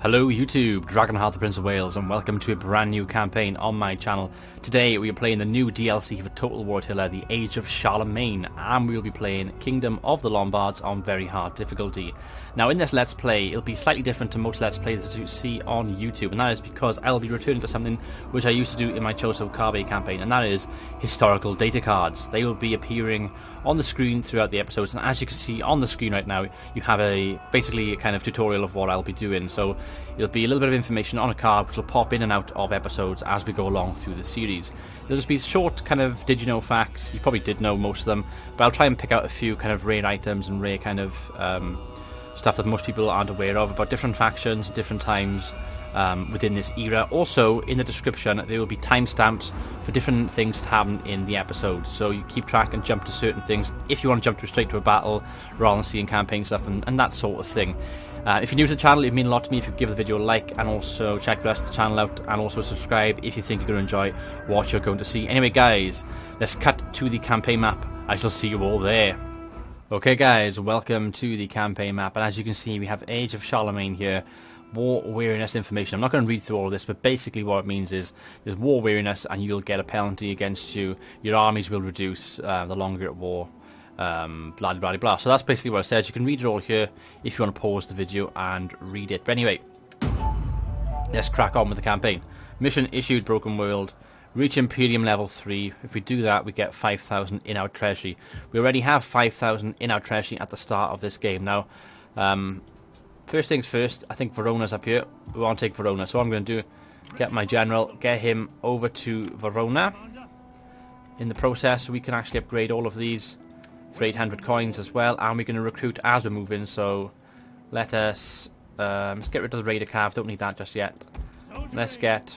Hello YouTube, Dragonheart the Prince of Wales, and welcome to a brand new campaign on my channel. Today we are playing the new DLC for Total War Tiller, The Age of Charlemagne, and we will be playing Kingdom of the Lombards on very hard difficulty. Now in this Let's Play, it'll be slightly different to most Let's Plays that you see on YouTube, and that is because I'll be returning to something which I used to do in my Chosokabe campaign, and that is historical data cards. They will be appearing on the screen throughout the episodes, and as you can see on the screen right now, you have basically a kind of tutorial of what I'll be doing. So it'll be a little bit of information on a card which will pop in and out of episodes as we go along through the series. There'll just be short kind of did you know facts. You probably did know most of them, but I'll try and pick out a few kind of rare items and rare kind of stuff that most people aren't aware of about different factions, different times within this era. Also, in the description, there will be timestamps for different things to happen in the episode, so you keep track and jump to certain things if you want to jump straight to a battle rather than seeing campaign stuff and that sort of thing. If you're new to the channel, it would mean a lot to me if you give the video a like, and also check the rest of the channel out, and also subscribe if you think you're going to enjoy what you're going to see. Anyway guys, let's cut to the campaign map. I shall see you all there. Okay guys, welcome to the campaign map, and as you can see we have Age of Charlemagne here. War weariness information. I'm not going to read through all of this, but basically what it means is there's war weariness and you'll get a penalty against you. Your armies will reduce the longer you're at war. Blah blah blah. So that's basically what it says. You can read it all here if you want to pause the video and read it. But anyway, let's crack on with the campaign. Mission issued, Broken World. Reach Imperium level 3. If we do that, we get 5,000 in our treasury. We already have 5,000 in our treasury at the start of this game. Now, first things first, I think Verona's up here. We want to take Verona. So what I'm going to do, get my general, get him over to Verona. In the process, we can actually upgrade all of these for 800 coins as well. And we're going to recruit as we're moving. So let us let's get rid of the Raider Cav. Don't need that just yet. Let's get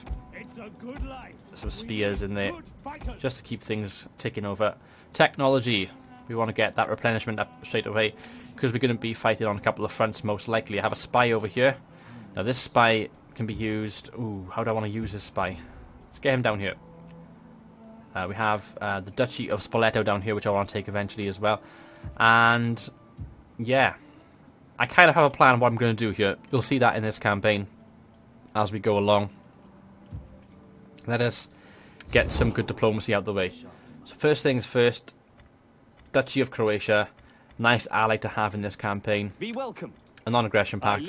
some spears in there just to keep things ticking over. Technology. We want to get that replenishment up straight away, because we're going to be fighting on a couple of fronts most likely. I have a spy over here. Now this spy can be used... Ooh, how do I want to use this spy? Let's get him down here. We have the Duchy of Spoleto down here, which I want to take eventually as well. And yeah, I kind of have a plan of what I'm going to do here. You'll see that in this campaign as we go along. Let us get some good diplomacy out of the way. So first things first, Duchy of Croatia. Nice ally to have in this campaign. Be welcome. A non-aggression pact.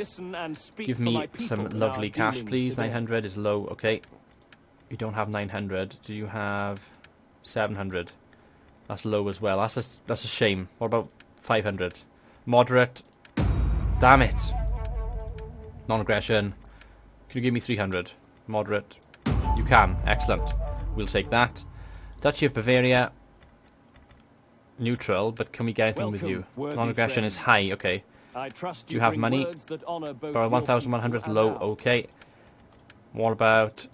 Give me some lovely cash, please. 900 is low. Okay. You don't have 900. Do you have 700? That's low as well. That's a shame. What about 500? Moderate. Damn it. Non-aggression. Can you give me 300? Moderate. You can. Excellent. We'll take that. Duchy of Bavaria. Neutral, but can we get anything with you? Non-aggression is high, okay. Do you have money? Borrow 1,100, low, okay. What about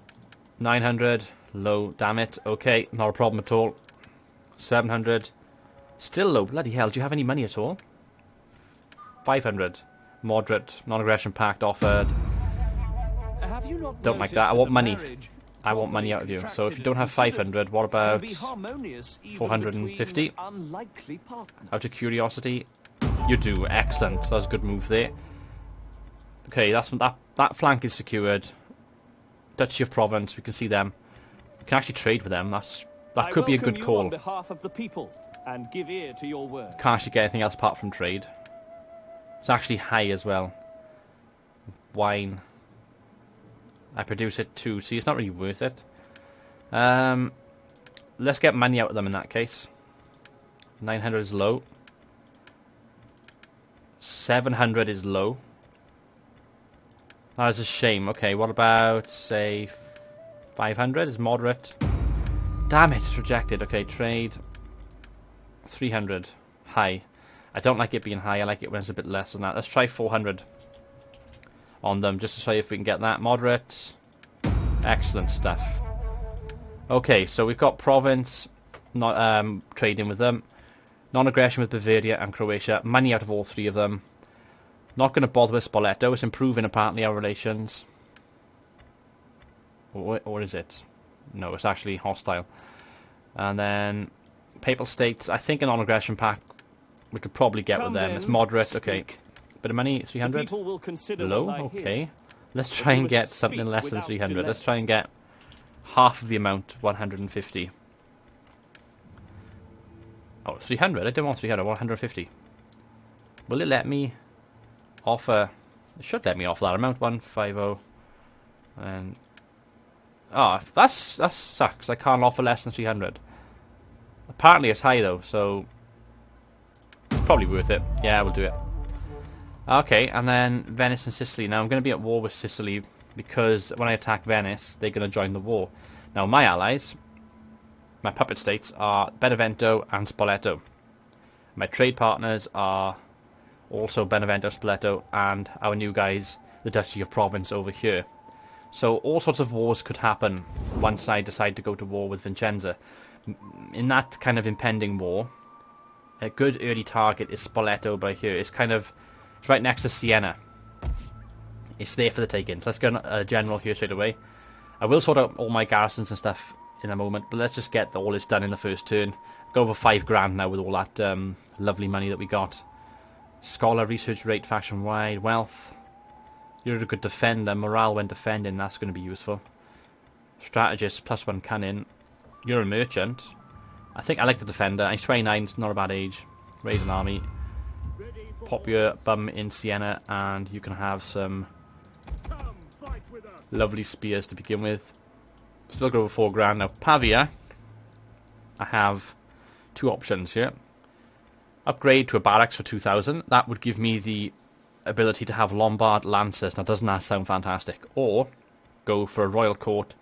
900? Low, damn it, okay, not a problem at all. 700, still low, bloody hell, do you have any money at all? 500, moderate, non-aggression pact offered. Don't like that, I want money. I want money out of you. So if you don't have 500, what about 450? Out of curiosity, you do. Excellent. That was a good move there. Okay, that flank is secured. Duchy of Provence, we can see them. We can actually trade with them. That could be a good call. Can't actually get anything else apart from trade. It's actually high as well. Wine. I produce it too. See, it's not really worth it. Let's get money out of them in that case. 900 is low. 700 is low. That is a shame. Okay, what about, say, 500 is moderate. Damn it, it's rejected. Okay, trade. 300. High. I don't like it being high. I like it when it's a bit less than that. Let's try 400. On them, just to show you if we can get that. Moderate. Excellent stuff. Okay, so we've got province, not trading with them. Non-aggression with Bavaria and Croatia. Money out of all three of them. Not going to bother with Spoleto. It's improving apparently our relations. Or is it? No, it's actually hostile. And then Papal States. I think a non-aggression pact we could probably get with them. It's moderate. Okay. Bit of money, 300. Low, okay. Let's try and get something less than 300. Let's try and get half of the amount, 150. Oh, 300? I don't want 300, I want 150. Will it let me offer... It should let me offer that amount, 150. And... Oh, that sucks. I can't offer less than 300. Apparently it's high though, so... Probably worth it. Yeah, we'll do it. Okay, and then Venice and Sicily. Now I'm going to be at war with Sicily because when I attack Venice, they're going to join the war. Now my allies, my puppet states, are Benevento and Spoleto. My trade partners are also Benevento, Spoleto, and our new guys, the Duchy of Provence over here. So all sorts of wars could happen once I decide to go to war with Vincenza. In that kind of impending war, a good early target is Spoleto by here. It's right next to Siena. It's there for the taking. So let's get a general here straight away. I will sort out all my garrisons and stuff in a moment, but let's just get all this done in the first turn. Go over 5 grand now with all that lovely money that we got. Scholar, research rate, faction wide, wealth. You're a good defender. Morale when defending, that's going to be useful. Strategist, +1 cannon. You're a merchant. I think I like the defender. He's 29, it's not a bad age. Raise an army. Pop your bum in Siena, and you can have some lovely spears to begin with. Still go over 4 grand. Now, Pavia, I have 2 options here. Upgrade to a barracks for 2,000. That would give me the ability to have Lombard Lancers. Now, doesn't that sound fantastic? Or go for a Royal Court,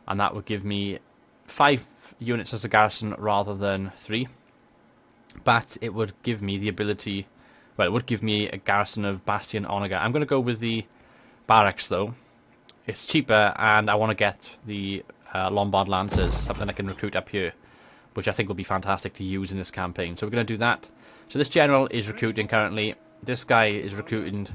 and that would give me 5 units as a garrison rather than 3. But it would give me the ability... Well, it would give me a garrison of Bastion Onega. I'm going to go with the barracks, though. It's cheaper, and I want to get the Lombard Lancers, something I can recruit up here, which I think will be fantastic to use in this campaign. So we're going to do that. So this general is recruiting currently. This guy is recruiting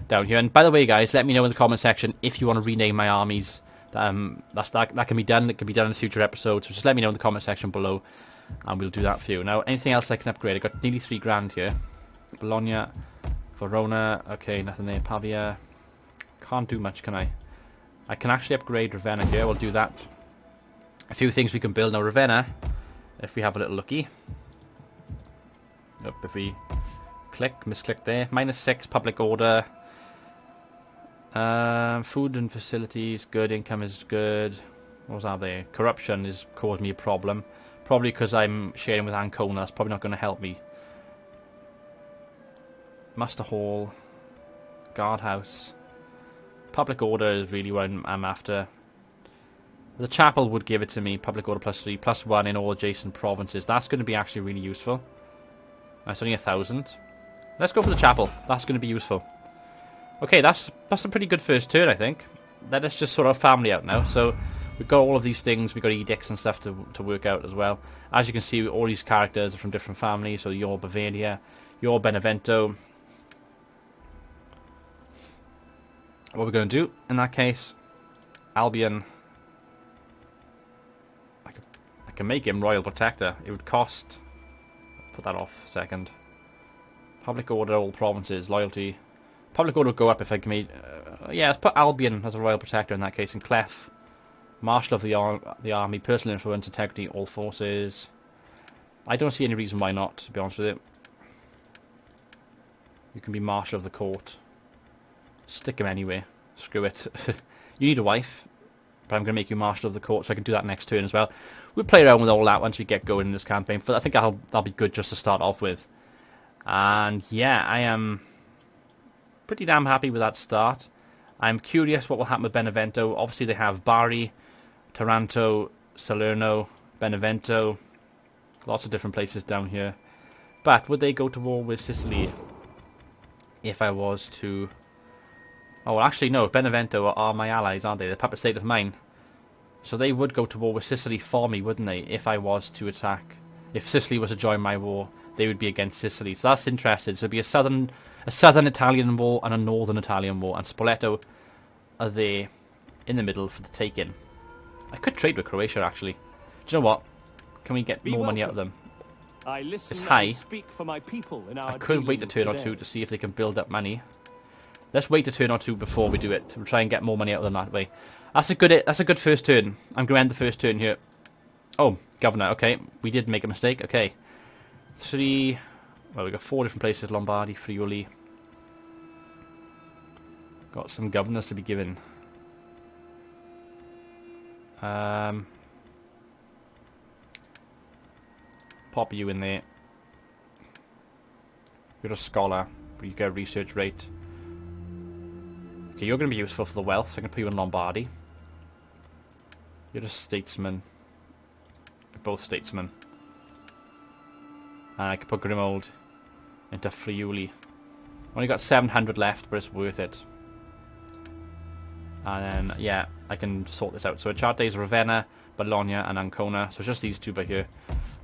down here. And by the way, guys, let me know in the comment section if you want to rename my armies. That can be done. It can be done in future episodes. So just let me know in the comment section below, and we'll do that for you. Now, anything else I can upgrade? I got nearly 3 grand here. Bologna, Verona. Okay, nothing there. Pavia. Can't do much, can I? I can actually upgrade Ravenna here. We'll do that. A few things we can build now. Ravenna, if we have a little looky. Nope, if we misclick there. -6, public order. Food and facilities, good. Income is good. What was that there? Corruption is causing me a problem. Probably because I'm sharing with Ancona. That's probably not going to help me. Muster Hall. Guardhouse. Public order is really what I'm after. The chapel would give it to me. Public order +3, +1 in all adjacent provinces. That's going to be actually really useful. That's only 1,000. Let's go for the chapel. That's going to be useful. Okay, that's a pretty good first turn, I think. Let us just sort of family out now. So we've got all of these things. We've got edicts and stuff to work out as well. As you can see, all these characters are from different families. So you're Bavaria, you're Benevento. What we're going to do in that case, Albion. I can make him Royal Protector. It would cost. Put that off a second. Public order, all provinces, loyalty. Public order will go up if I can make... yeah, let's put Albion as a Royal Protector in that case. And Clef, Marshal of the Army, personal influence, integrity, all forces. I don't see any reason why not, to be honest with you. You can be Marshal of the Court. Stick him anyway. Screw it. You need a wife, but I'm going to make you Marshal of the Court, so I can do that next turn as well. We'll play around with all that once we get going in this campaign, but I think that'll be good just to start off with. And yeah, I am pretty damn happy with that start. I'm curious what will happen with Benevento. Obviously they have Bari, Taranto, Salerno, Benevento, lots of different places down here. But would they go to war with Sicily if I was to... Oh, well, actually no, Benevento are my allies, aren't they? The puppet state of mine. So they would go to war with Sicily for me, wouldn't they, if I was to attack. If Sicily was to join my war, they would be against Sicily. So that's interesting. So it'd be a southern Italian war and a northern Italian war. And Spoleto are there in the middle for the taking. I could trade with Croatia, actually. Do you know what? Can we get more money out of them? It's high. I could wait a turn or two to see if they can build up money. Let's wait a turn or two before we do it. We'll try and get more money out of them that way. That's a good first turn. I'm going to end the first turn here. Oh, governor. Okay, we did make a mistake. Okay. 3... Well, we got 4 different places. Lombardy, Friuli. Got some governors to be given. Pop you in there. You're a scholar, but you get a research rate. Okay, you're going to be useful for the wealth, so I can put you in Lombardy. You're a statesman. You're both statesmen. And I can put Grimold into Friuli. Only got 700 left, but it's worth it. And then, yeah, I can sort this out. So Charte is Ravenna, Bologna, and Ancona. So it's just these two by here.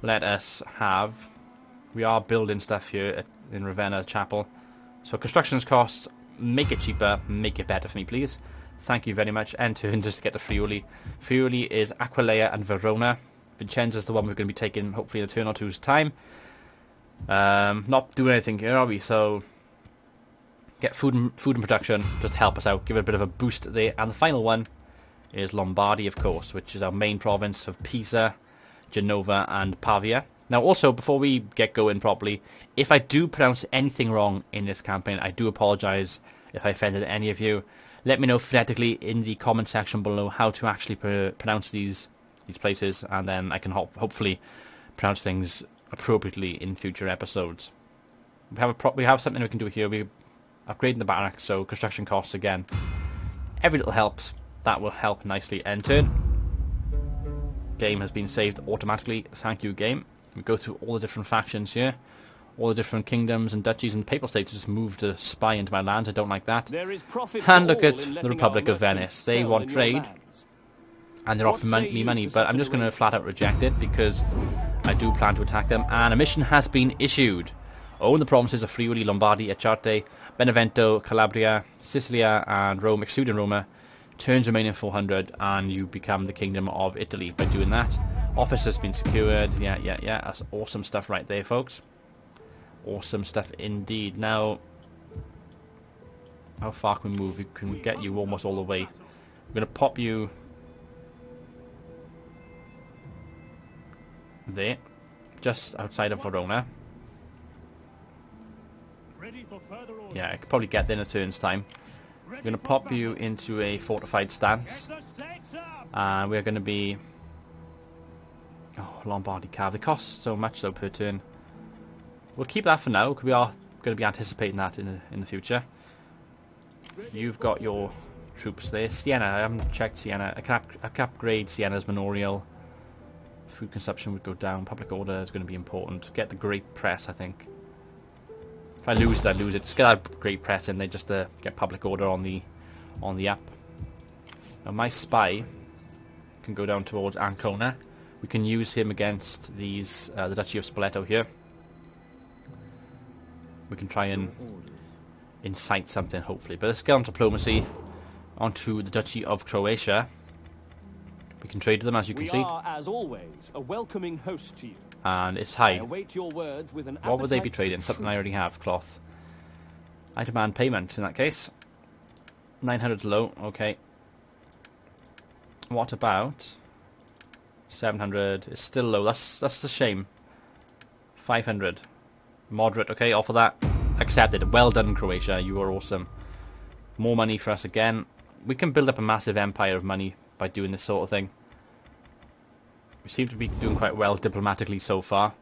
Let us have... We are building stuff here in Ravenna Chapel. So constructions costs, make it cheaper, make it better for me, please. Thank you very much. End turn just to get to Friuli. Friuli is Aquileia and Verona. Vincenza's the one we're going to be taking, hopefully, in a turn or two's time. Not doing anything here, are we? So... Get food and production, just help us out, give it a bit of a boost there. And the final one is Lombardy, of course, which is our main province of Pisa, Genova, and Pavia. Now, also, before we get going properly, if I do pronounce anything wrong in this campaign, I do apologise if I offended any of you. Let me know phonetically in the comment section below how to actually pronounce these places, and then I can hopefully pronounce things appropriately in future episodes. We have something we can do here. We're upgrading the barracks, so construction costs again. Every little helps. That will help nicely. End turn. Game has been saved automatically. Thank you, game. We go through all the different factions here. All the different kingdoms and duchies and papal states just moved to spy into my lands. I don't like that. And look at the Republic of Venice. They want trade. And they're offering me money. But I'm just going to flat out reject it because I do plan to attack them. And a mission has been issued. Own the provinces of Friuli, Lombardy, Echarte, Benevento, Calabria, Sicilia, and Rome, excluding Roma. Turns remaining 400, and you become the Kingdom of Italy by doing that. Office has been secured. Yeah. That's awesome stuff right there, folks. Awesome stuff indeed. Now, how far can we move? We can get you almost all the way. We're going to pop you there, just outside of Verona. Yeah, I could probably get there in a turn's time. We're going to pop you into a fortified stance. And we're going to be... Oh, Lombardy Cav. They cost so much, though, per turn. We'll keep that for now, because we are going to be anticipating that in the future. You've got your troops there. Siena, I haven't checked Siena. I can upgrade Siena's manorial. Food consumption would go down. Public order is going to be important. Get the Great Press, I think. If I lose it, I lose it. Just get that Great Press in there just to get public order on the app. Now my spy can go down towards Ancona. We can use him against these the Duchy of Spoleto here. We can try and incite something, hopefully. But let's get on diplomacy onto the Duchy of Croatia. We can trade with them, as you can see. We are, as always, a welcoming host to you. And it's high. I await your words with an what would they be trading? Something I already have. Cloth. I demand payment in that case. 900 low. Okay. What about 700? It's still low. That's a shame. 500. Moderate. Okay, offer that. Accepted. Well done, Croatia. You are awesome. More money for us again. We can build up a massive empire of money by doing this sort of thing. We seem to be doing quite well diplomatically so far.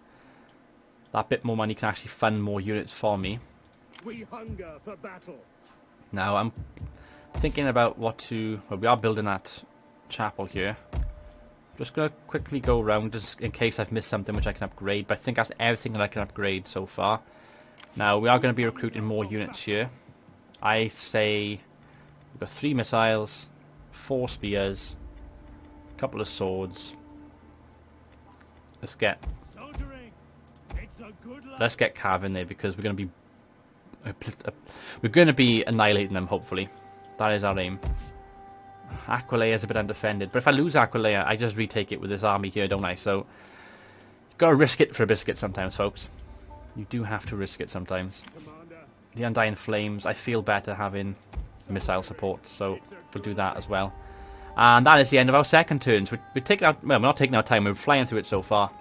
That bit more money can actually fund more units for me. We hunger for battle. Now I'm thinking about what to... Well, we are building that chapel here. Just going to quickly go around just in case I've missed something which I can upgrade. But I think that's everything that I can upgrade so far. Now we are going to be recruiting more units here. I say we've got 3 missiles, 4 spears, a couple of swords. Let's get Cav in there because we're going to be annihilating them. Hopefully, that is our aim. Aquileia is a bit undefended, but if I lose Aquileia, I just retake it with this army here, don't I? So you've got to risk it for a biscuit sometimes, folks. You do have to risk it sometimes. the Undying Flames. I feel better having missile support, so we'll do that as well. And that is the end of our second turn. So we're taking out, well, we're not taking our time, we're flying through it so far.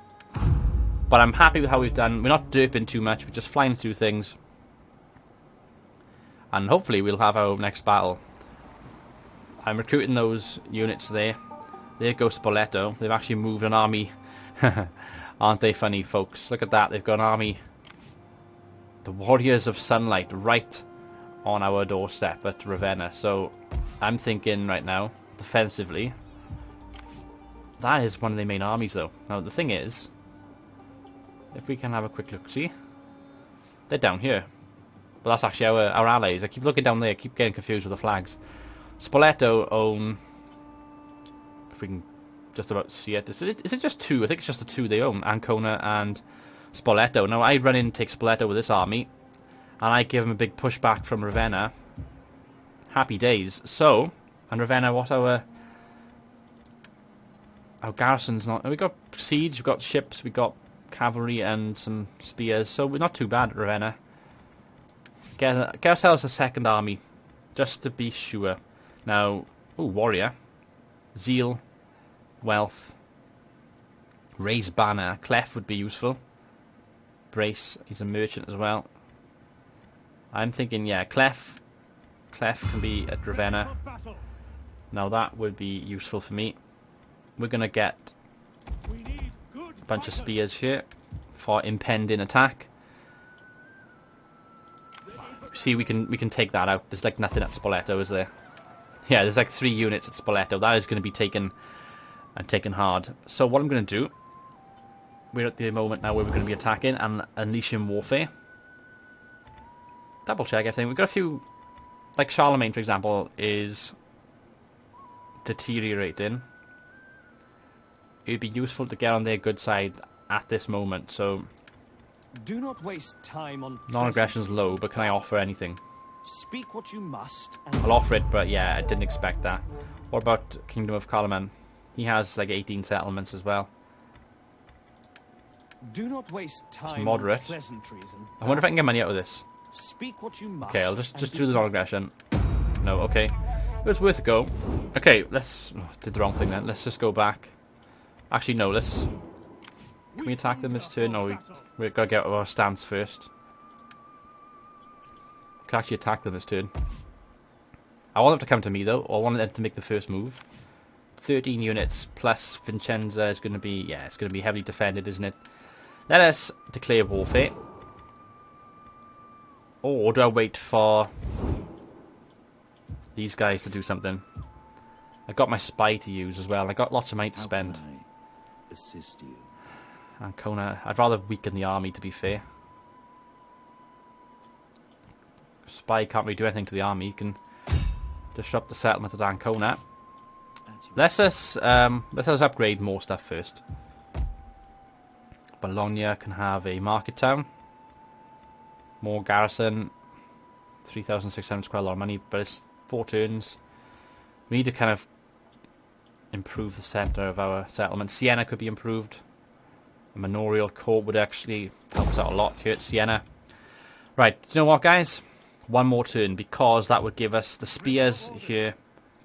But I'm happy with how we've done. We're not derping too much, we're just flying through things. And hopefully we'll have our next battle. I'm recruiting those units there. There goes Spoleto. They've actually moved an army. Aren't they funny, folks? Look at that, they've got an army. The Warriors of Sunlight right on our doorstep at Ravenna. So I'm thinking right now, defensively, that is one of the main armies though. Now the thing is, if we can have a quick look, see? They're down here. But that's actually our allies. I keep looking down there, I keep getting confused with the flags. Spoleto own, if we can just about see it. Is it just two? I think it's just the two they own, Ancona and Spoleto. Now I run in and take Spoleto with this army, and I give him a big pushback from Ravenna. Happy days. So, and Ravenna, what our garrison's not... We got siege, we've got ships, we got cavalry and some spears, so we're not too bad at Ravenna. Get ourselves a second army, just to be sure. Now, ooh, warrior, zeal, wealth, raise banner, clef would be useful. Brace, he's a merchant as well. I'm thinking, yeah, clef can be at Ravenna. Now that would be useful for me. We're gonna get a bunch of spears here for impending attack. See, we can take that out. There's like nothing at Spoleto, is there? Yeah, there's like 3 units at Spoleto. That is going to be taken hard. So what I'm going to do, we're at the moment now where we're going to be attacking and unleashing warfare. Double check everything. We've got a few, like Charlemagne for example, is deteriorating. It would be useful to get on their good side at this moment. So Do not waste time on non-aggression's low, but can I offer anything? Speak what you must. I'll offer it, but yeah, I didn't expect that. What about Kingdom of Charlemagne? He has like 18 settlements as well. Do not waste time. It's moderate. On pleasantries and I wonder if I can get money out of this. Speak what you must. Okay, I'll just do the non-aggression. No, okay. It was worth a go. Okay, let's... Oh, did the wrong thing then. Let's just go back. Actually, no, let's... Can we attack them this turn? No, we've got to get our stance first. We can actually attack them this turn. I want them to come to me though, or I want them to make the first move. 13 units plus Vincenza is going to be... Yeah, it's going to be heavily defended, isn't it? Let us declare warfare. Or do I wait for these guys to do something? I got my spy to use as well. I got lots of money to spend. How can I assist you? Ancona. I'd rather weaken the army, to be fair. Spy can't really do anything to the army. He can disrupt the settlement at Ancona. Let's us upgrade more stuff first. Bologna can have a market town. More garrison. 3,600 is quite a lot of money, but it's 4 turns. We need to kind of improve the centre of our settlement. Siena could be improved. A manorial court would actually help us out a lot here at Siena. Right, you know what guys? One more turn, because that would give us the spears here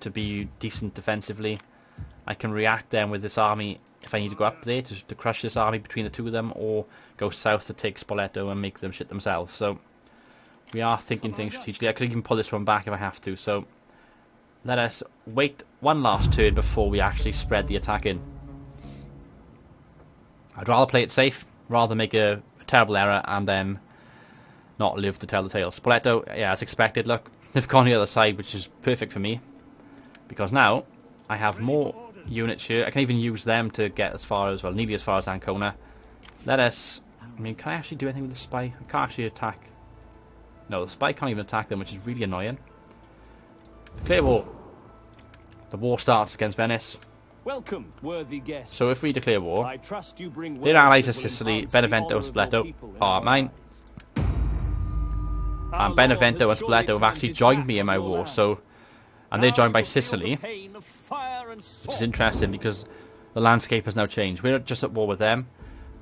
to be decent defensively. I can react then with this army if I need to go up there to crush this army between the two of them, or go south to take Spoleto and make them shit themselves. So we are thinking things strategically. I could even pull this one back if I have to. So let us wait one last turn before we actually spread the attack in. I'd rather play it safe rather than make a terrible error and then not live to tell the tale. Spoleto, yeah, as expected, look, they've gone the other side, which is perfect for me, because now I have more units here. I can even use them to get as far as, well, nearly as far as Ancona. Let us... I mean, can I actually do anything with the spy? I can't actually attack. No, the spy can't even attack them, which is really annoying. Declare war. The war starts against Venice. Welcome, worthy guests. So if we declare war, I trust you bring their word allies that of will Sicily, enhance the Benevento and honour of your Spoleto, people in are our mine. eyes. Our And Benevento Lord and has Spoleto have surely actually turned joined his me in back my on your war, land. so... And they're Now joined by you feel the Sicily, pain of fire and which sword. is interesting because the landscape has now changed. We're not just at war with them.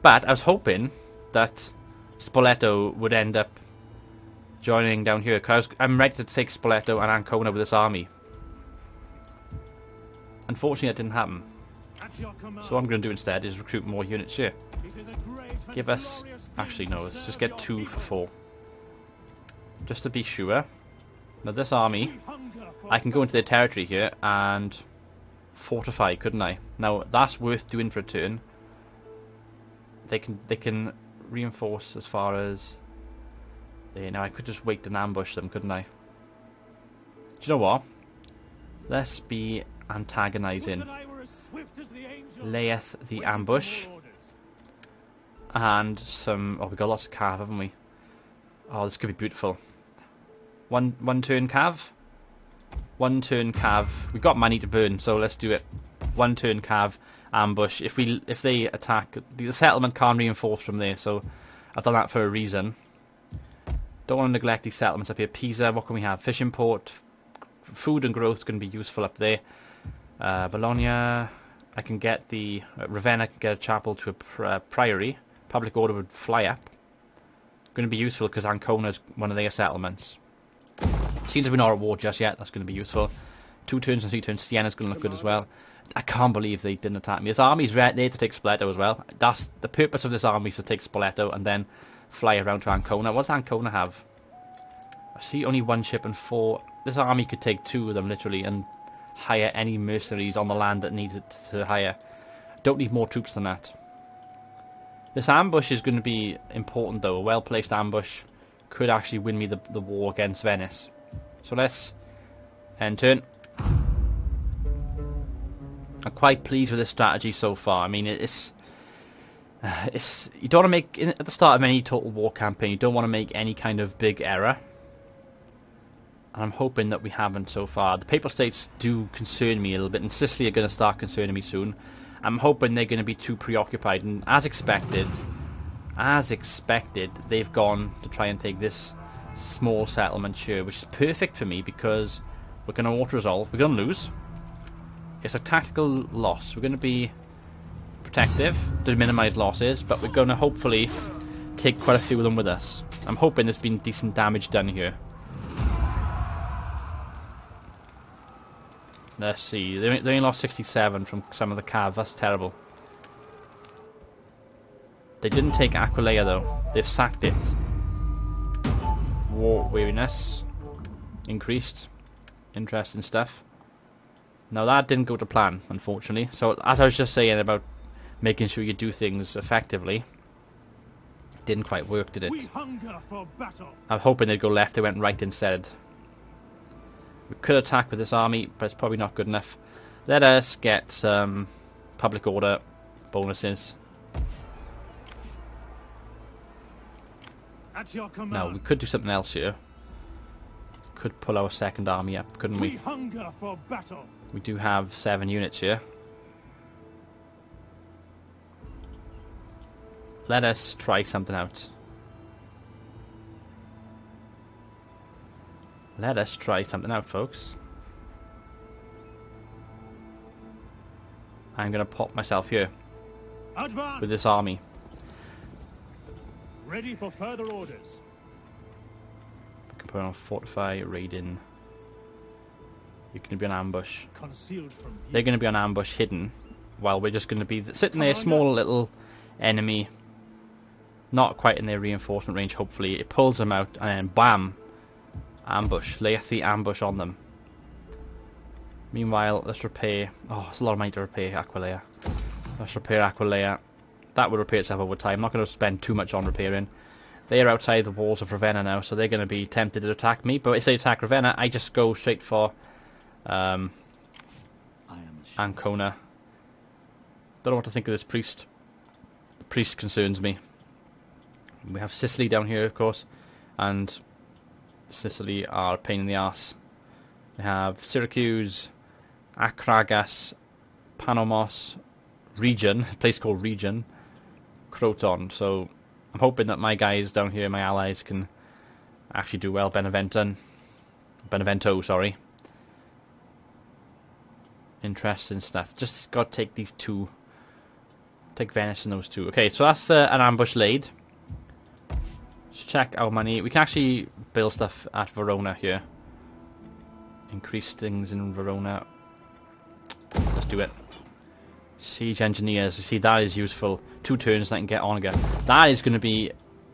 But I was hoping that Spoleto would end up joining down here, because I'm ready to take Spoleto and Ancona with this army. Unfortunately, that didn't happen. So what I'm going to do instead is recruit more units here. Give us... Actually, no, let's just get 2 for 4. Just to be sure. Now this army, I can go into their territory here and fortify, couldn't I? Now, that's worth doing for a turn. They can reinforce as far as... Now, I could just wait and ambush them, couldn't I? Do you know what? Let's be antagonizing. Layeth the ambush. And some... Oh, we've got lots of cav, haven't we? Oh, this could be beautiful. One turn cav. 1 turn cav. We've got money to burn, so let's do it. 1 turn cav ambush. If they attack, the settlement can't reinforce from there, so I've done that for a reason. Don't want to neglect these settlements up here. Pisa, what can we have? Fish import, food and growth is going to be useful up there. Bologna, I can get the... Ravenna can get a chapel to a priory. Public order would fly up. Going to be useful because Ancona is one of their settlements. Seems to be not at war just yet. That's going to be useful. 2 turns and 3 turns. Siena's going to look good as well. I can't believe they didn't attack me. This army's there to take Spoleto as well. That's the purpose of this army, is to take Spoleto and then fly around to Ancona. What does Ancona have? I see only 1 ship and 4. This army could take 2 of them literally and hire any mercenaries on the land that needs it to hire. Don't need more troops than that. This ambush is going to be important though. A well placed ambush could actually win me the war against Venice. So let's end turn. I'm quite pleased with this strategy so far. I mean, it's you don't want to make, at the start of any Total War campaign, you don't want to make any kind of big error. And I'm hoping that we haven't so far. The Papal States do concern me a little bit, and Sicily are going to start concerning me soon. I'm hoping they're going to be too preoccupied, and as expected, they've gone to try and take this small settlement here, which is perfect for me because we're going to auto-resolve. We're going to lose. It's a tactical loss. We're going to be protective to minimise losses, but we're going to hopefully take quite a few of them with us. I'm hoping there's been decent damage done here. Let's see. They only lost 67 from some of the cav. That's terrible. They didn't take Aquileia though. They've sacked it. War weariness increased. Interesting stuff. Now that didn't go to plan, unfortunately. So as I was just saying about making sure you do things effectively, it didn't quite work, did it? We hunger for battle. I'm hoping they'd go left. They went right instead. We could attack with this army, but it's probably not good enough. Let us get some public order bonuses. At your command. Now, we could do something else here. Could pull our second army up, couldn't We we? hunger for battle. We do have 7 units here. Let us try something out. Let us try something out, folks. I'm going to pop myself here Advance. with this army. Ready for further orders. We can put on fortify, raid in. You're going to be on ambush. Concealed from They're going to be on ambush, hidden, while we're just going to be sitting there, small little enemy, not quite in their reinforcement range. Hopefully, it pulls them out, and then bam, ambush. Layeth the ambush on them. Meanwhile, let's repair. Oh, it's a lot of money to repair Aquileia. Let's repair Aquileia. That would repair itself over time. I'm not going to spend too much on repairing. They are outside the walls of Ravenna now, so they're going to be tempted to attack me. But if they attack Ravenna, I just go straight for Ancona. Don't know what to think of this priest. The priest concerns me. We have Sicily down here, of course, and Sicily are a pain in the arse. We have Syracuse, Akragas, Panomos, Region, a place called Region, Croton. So I'm hoping that my guys down here, my allies, can actually do well. Benevento, sorry. Interesting stuff. Just got to take these 2. Take Venice and those 2. Okay, so that's an ambush laid. Let's check our money. We can actually build stuff at Verona here. Increase things in Verona. Let's do it. Siege engineers. You see, that is useful. 2 turns and I can get on again. That is going to be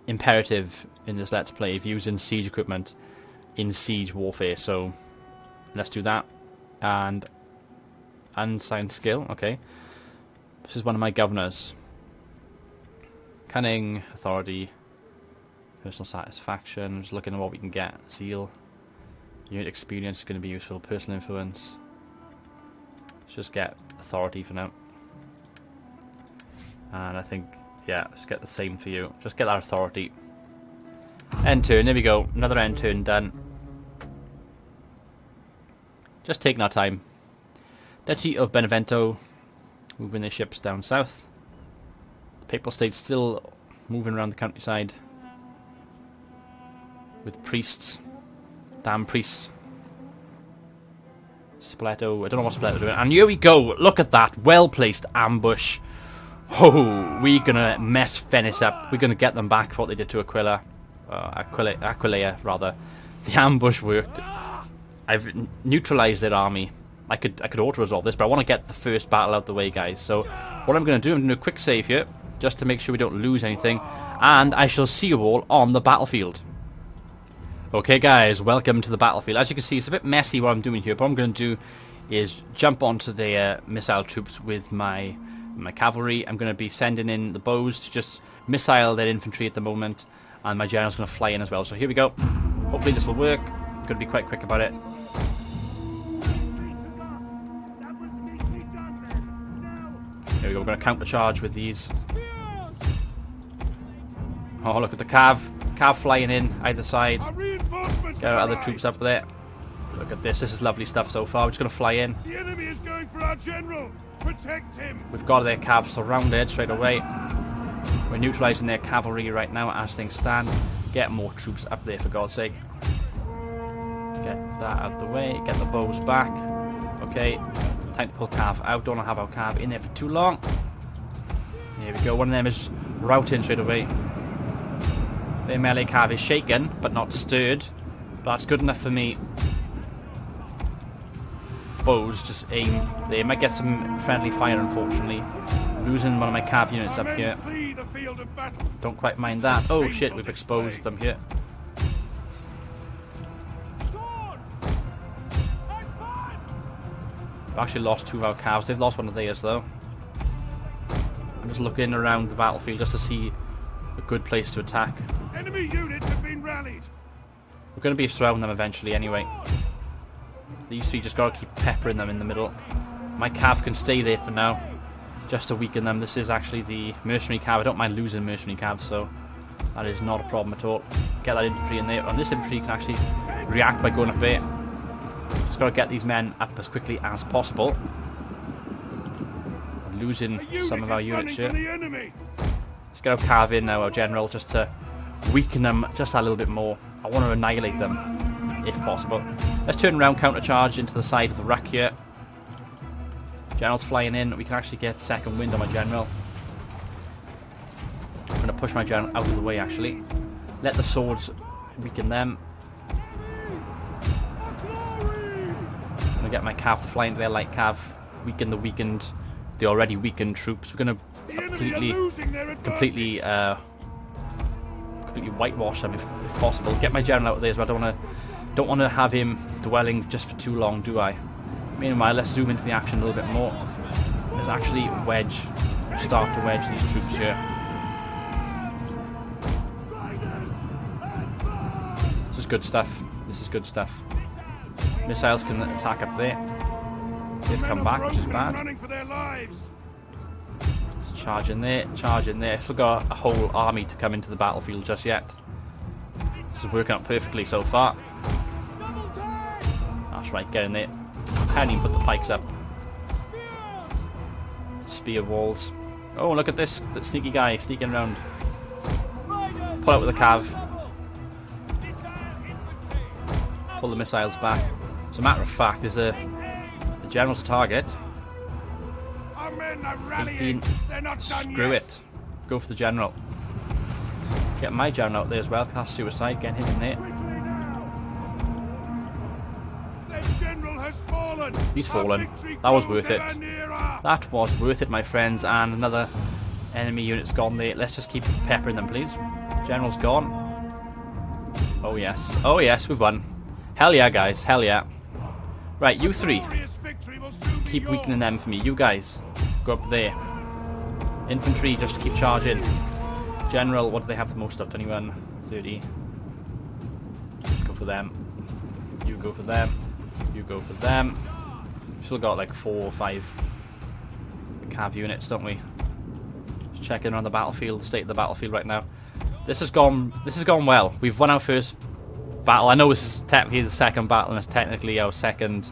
imperative in this Let's Play, if using siege equipment in siege warfare. So let's do that. And unsigned skill. Okay. This is one of my governors. Cunning, authority, personal satisfaction. Just looking at what we can get. Zeal. Unit experience is going to be useful. Personal influence. Let's just get authority for now. And I think, yeah, let's get the same for you. Just get that authority. End turn, there we go. Another end turn done. Just taking our time. Duchy of Benevento. Moving their ships down south. The Papal State's still moving around the countryside. With priests. Damn priests. Spoleto. I don't know what Spoleto doing. And here we go. Look at that. Well placed ambush. Oh, we're gonna mess Venice up. We're gonna get them back for what they did to Aquila. Aquileia, rather. The ambush worked. I've neutralized their army. I could auto-resolve this, but I want to get the first battle out the way, guys. So what I'm going to do, I'm going to do a quick save here, just to make sure we don't lose anything. And I shall see you all on the battlefield. Okay, guys, welcome to the battlefield. As you can see, it's a bit messy what I'm doing here, but what I'm going to do is jump onto the missile troops with my cavalry. I'm going to be sending in the bows to just missile their infantry at the moment. And my general's going to fly in as well. So here we go. Hopefully this will work. I'm going to be quite quick about it. Here we go. We're going to counter-charge with these. Oh, look at the cav. Cav flying in either side. Get our other troops up there. Look at this. This is lovely stuff so far. We're just going to fly in. The enemy is going for our general. Protect him. We've got their cav surrounded straight away. We're neutralizing their cavalry right now as things stand. Get more troops up there for God's sake. Get that out of the way. Get the bows back. Okay. Time to pull cav out. Don't want to have our cav in there for too long. Here we go. One of them is routing straight away. Their melee cav is shaken but not stirred. But that's good enough for me. Bows just aim. They might get some friendly fire, unfortunately. Losing one of my cav units up here. Don't quite mind that. Oh shit, we've exposed them here. We've actually lost 2 of our calves. They've lost one of theirs though. I'm just looking around the battlefield just to see a good place to attack. Enemy units have been rallied. We're going to be surrounding them eventually anyway. These 3 just got to keep peppering them in the middle. My cav can stay there for now, just to weaken them. This is actually the mercenary cav. I don't mind losing mercenary cav, so that is not a problem at all. Get that infantry in there. And this infantry can actually react by going up there. Just got to get these men up as quickly as possible. We're losing some of our units here. Let's get our cav in now, our general, just to weaken them just a little bit more. I want to annihilate them, if possible. Let's turn around, counter-charge into the side of the ruck here. General's flying in. We can actually get second wind on my general. I'm going to push my general out of the way, actually. Let the swords weaken them. I'm going to get my cav to fly into their light cav. Weaken the already weakened troops. We're going to completely whitewash them if possible. Get my general out of there as well. Don't want to have him dwelling just for too long, do I? Meanwhile, let's zoom into the action a little bit more. Let's actually start to wedge these troops here. This is good stuff. This is good stuff. Missiles can attack up there. They've come back, which is bad. Let's charge in there, charge in there. Still got a whole army to come into the battlefield just yet. This is working out perfectly so far. That's right, get in there. Can't even put the pikes up. Spear walls. Oh, look at this. That sneaky guy sneaking around. Pull out with the cav. Pull the missiles back. As a matter of fact, there's the general's target. 18. Screw it. Go for the general. Get my general out there as well. That's suicide. Get him in there. Quickly now! Their general has fallen! He's Our fallen. victory That was grows worth it. ever nearer. That was worth it, my friends. And another enemy unit's gone there. Let's just keep peppering them, please. General's gone. Oh yes. Oh yes, we've won. Hell yeah, guys. Hell yeah. Right, you three. Glorious victory will soon be Keep yours. weakening them for me. You guys, go up there. Infantry, just keep charging. General, what do they have the most of? 21, 30. Go for them. You go for them. You go for them. Still got like 4 or 5 cav units, don't we? Just checking on the battlefield, state of the battlefield right now. This has gone well. We've won our first battle. I know this is technically the second battle and it's technically our second.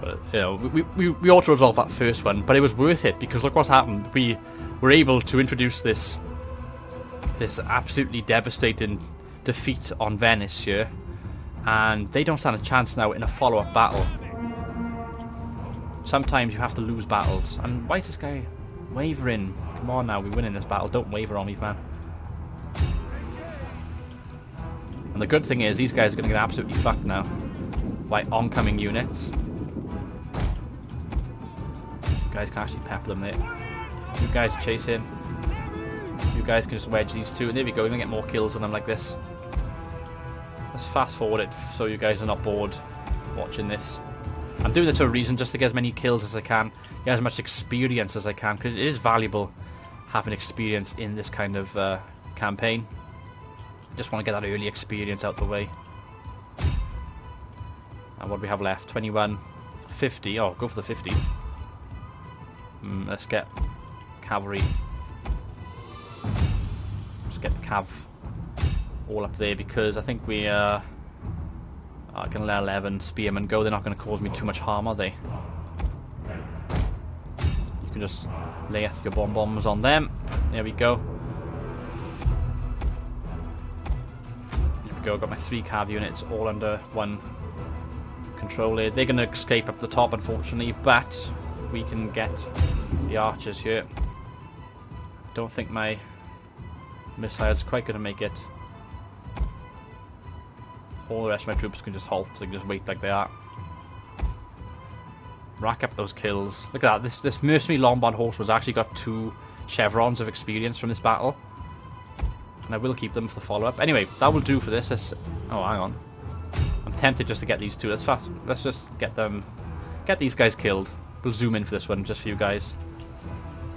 But, you know, we ought to resolve that first one, but it was worth it because look what's happened. We were able to introduce this absolutely devastating defeat on Venice here, and they don't stand a chance now in a follow-up battle. Sometimes you have to lose battles, and why is this guy wavering? Come on now, we're winning this battle. Don't waver on me, man. And the good thing is these guys are going to get absolutely fucked now by oncoming units. You guys can actually pepper them there. You guys chase in. You guys can just wedge these two, and there we go. We're going to get more kills on them like this. Let's fast forward it so you guys are not bored watching this. I'm doing this for a reason, just to get as many kills as I can, get as much experience as I can, because it is valuable having experience in this kind of campaign. Just want to get that early experience out the way. And what do we have left? 21, 50. Oh, go for the 50. Let's get cavalry. Just get the cav all up there because I think we are going to let 11 spearmen go. They're not going to cause me too much harm, are they? You can just lay your bombs on them. There we go. There we go. Got my 3 cav units all under one control here. They're going to escape up the top, unfortunately, but we can get the archers here. Don't think my missiles are quite going to make it. All the rest of my troops can just halt. They can just wait like they are. Rack up those kills. Look at that. This mercenary Lombard horse was actually got 2 chevrons of experience from this battle. And I will keep them for the follow-up. Anyway, that will do for this. Oh, hang on. I'm tempted just to get these 2. Let's just get these guys killed. We'll zoom in for this one, just for you guys.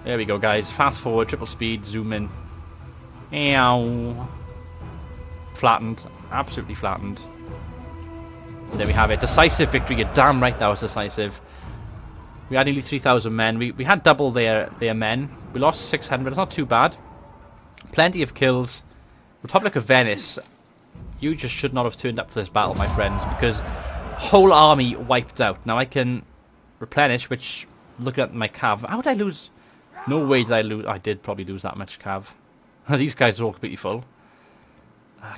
There we go, guys. Fast forward, triple speed, zoom in. Ow. Flattened. Absolutely flattened. There we have it. Decisive victory. You're damn right that was decisive. We had nearly 3,000 men. We had double their men. We lost 600. It's not too bad. Plenty of kills. Republic of Venice. You just should not have turned up for this battle, my friends, because whole army wiped out. Now I can replenish, which, looking at my cav, how did I lose? No way did I lose. I did probably lose that much cav. These guys are all completely full.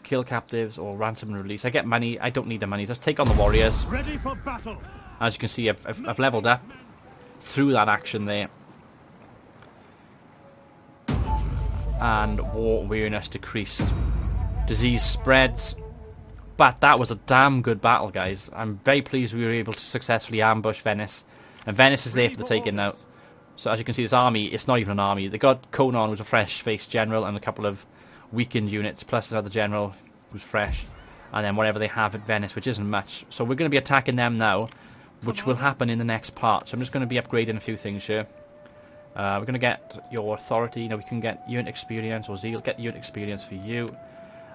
Kill captives or ransom and release. I get money. I don't need the money. Just take on the warriors. Ready for battle. As you can see, I've leveled up through that action there. And war awareness decreased. Disease spreads. But that was a damn good battle, guys. I'm very pleased we were able to successfully ambush Venice. And Venice is there for the taking now. So as you can see, this army, it's not even an army. They got Conan, who's a fresh-faced general, and a couple of weakened units, plus another general who's fresh. And then whatever they have at Venice, which isn't much. So we're going to be attacking them now, which will happen in the next part. So I'm just going to be upgrading a few things here. We're going to get your authority. You know, we can get unit experience or zeal. Get unit experience for you.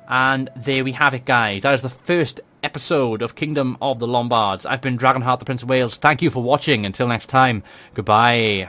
And there we have it, guys. That is the first episode of Kingdom of the Lombards. I've been Dragonheart, the Prince of Wales. Thank you for watching. Until next time, goodbye.